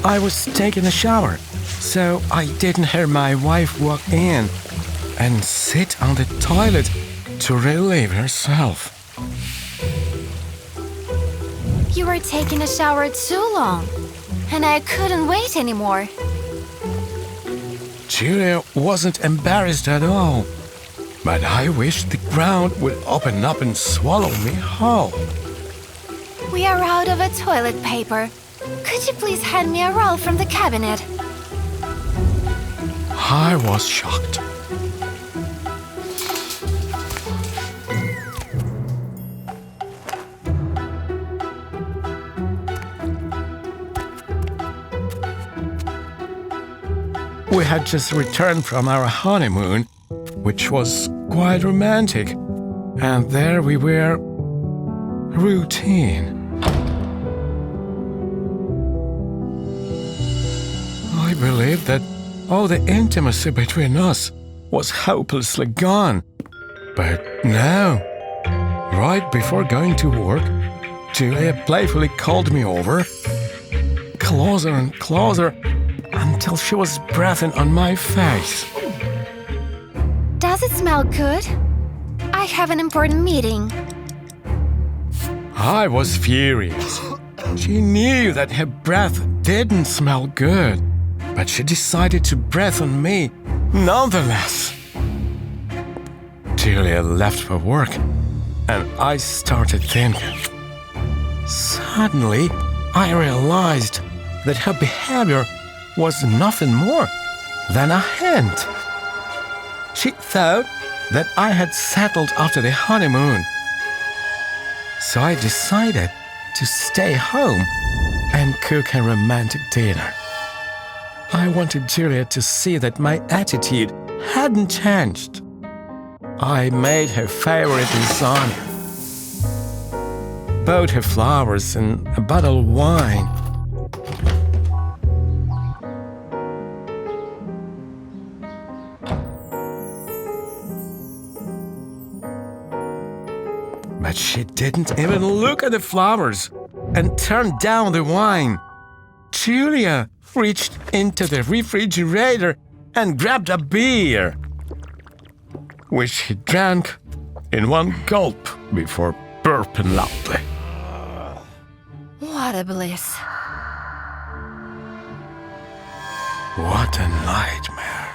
I was taking a shower, so I didn't hear my wife walk in and sit on the toilet to relieve herself. You were taking a shower too long, and I couldn't wait anymore. Julia wasn't embarrassed at all, but I wished the ground would open up and swallow me whole. We are out of toilet paper. Could you please hand me a roll from the cabinet? I was shocked. We had just returned from our honeymoon, which was quite romantic, and there we were, routine. I believed that all the intimacy between us was hopelessly gone. But now, right before going to work, Julia playfully called me over, closer and closer, until she was breathing on my face. Does it smell good? I have an important meeting. I was furious. She knew that her breath didn't smell good, but she decided to breathe on me nonetheless. Julia left for work, and I started thinking. Suddenly, I realized that her behavior was nothing more than a hint. She thought that I had settled after the honeymoon. So I decided to stay home and cook a romantic dinner. I wanted Julia to see that my attitude hadn't changed. I made her favorite lasagna, bought her flowers and a bottle of wine. But she didn't even look at the flowers and turned down the wine. Julia reached into the refrigerator and grabbed a beer, which she drank in one gulp before burping loudly. What a bliss. What a nightmare.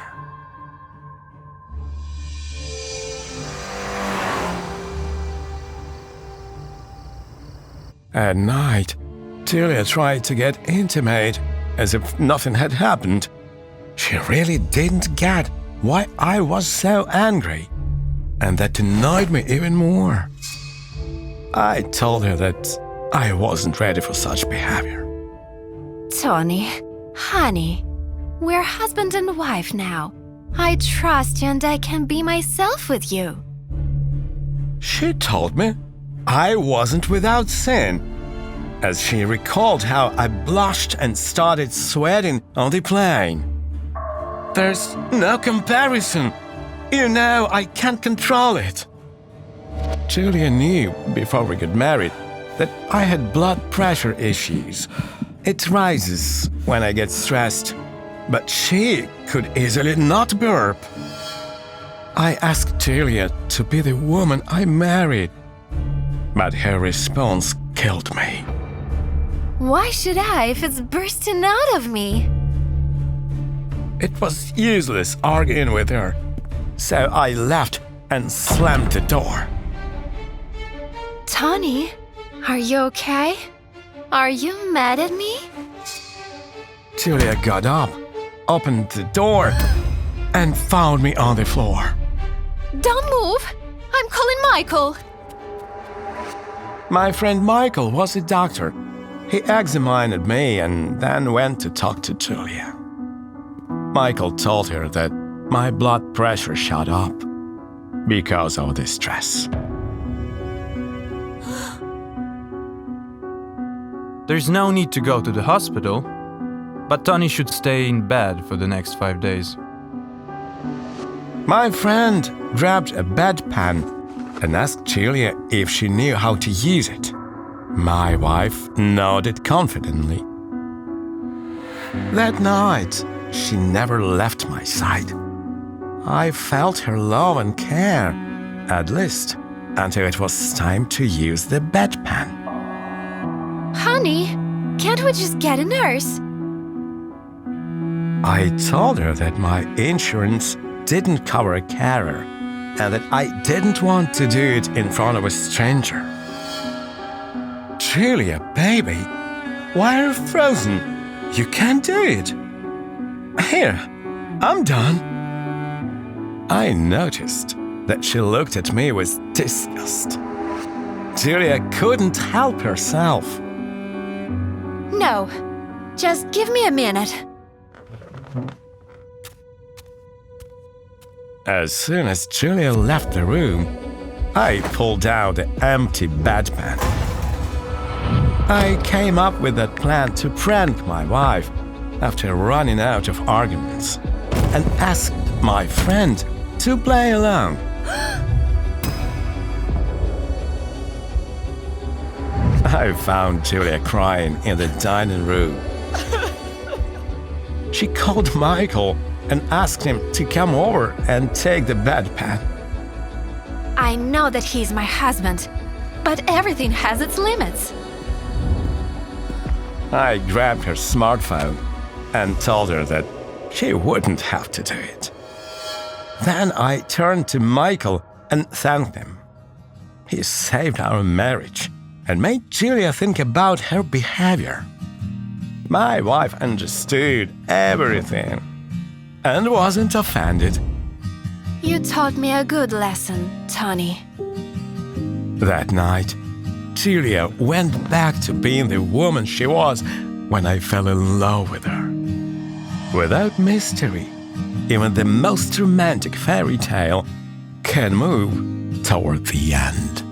At night, Julia tried to get intimate as if nothing had happened. She really didn't get why I was so angry, and that annoyed me even more. I told her that I wasn't ready for such behavior. Tony, honey, we're husband and wife now. I trust you and I can be myself with you. She told me I wasn't without sin, as she recalled how I blushed and started sweating on the plane. There's no comparison. You know, I can't control it. Julia knew before we got married that I had blood pressure issues. It rises when I get stressed, but she could easily not burp. I asked Julia to be the woman I married, but her response killed me. Why should I if it's bursting out of me? It was useless arguing with her, so I left and slammed the door. Tony, are you okay? Are you mad at me? Julia got up, opened the door, and found me on the floor. Don't move! I'm calling Michael! My friend Michael was a doctor. He examined me and then went to talk to Julia. Michael told her that my blood pressure shot up because of the stress. There's no need to go to the hospital, but Tony should stay in bed for the next 5 days. My friend grabbed a bedpan and asked Julia if she knew how to use it. My wife nodded confidently. That night, she never left my side. I felt her love and care, at least until it was time to use the bedpan. Honey, can't we just get a nurse? I told her that my insurance didn't cover a carer and that I didn't want to do it in front of a stranger. Julia, baby, why are you frozen? You can't do it. Here, I'm done. I noticed that she looked at me with disgust. Julia couldn't help herself. No, just give me a minute. As soon as Julia left the room, I pulled out the empty bedpan. I came up with that plan to prank my wife after running out of arguments and asked my friend to play along. I found Julia crying in the dining room. She called Michael and asked him to come over and take the bedpan. I know that he's my husband, but everything has its limits. I grabbed her smartphone and told her that she wouldn't have to do it. Then I turned to Michael and thanked him. He saved our marriage and made Julia think about her behavior. My wife understood everything and wasn't offended. You taught me a good lesson, Tony. That night, Julia went back to being the woman she was when I fell in love with her. Without mystery, even the most romantic fairy tale can move toward the end.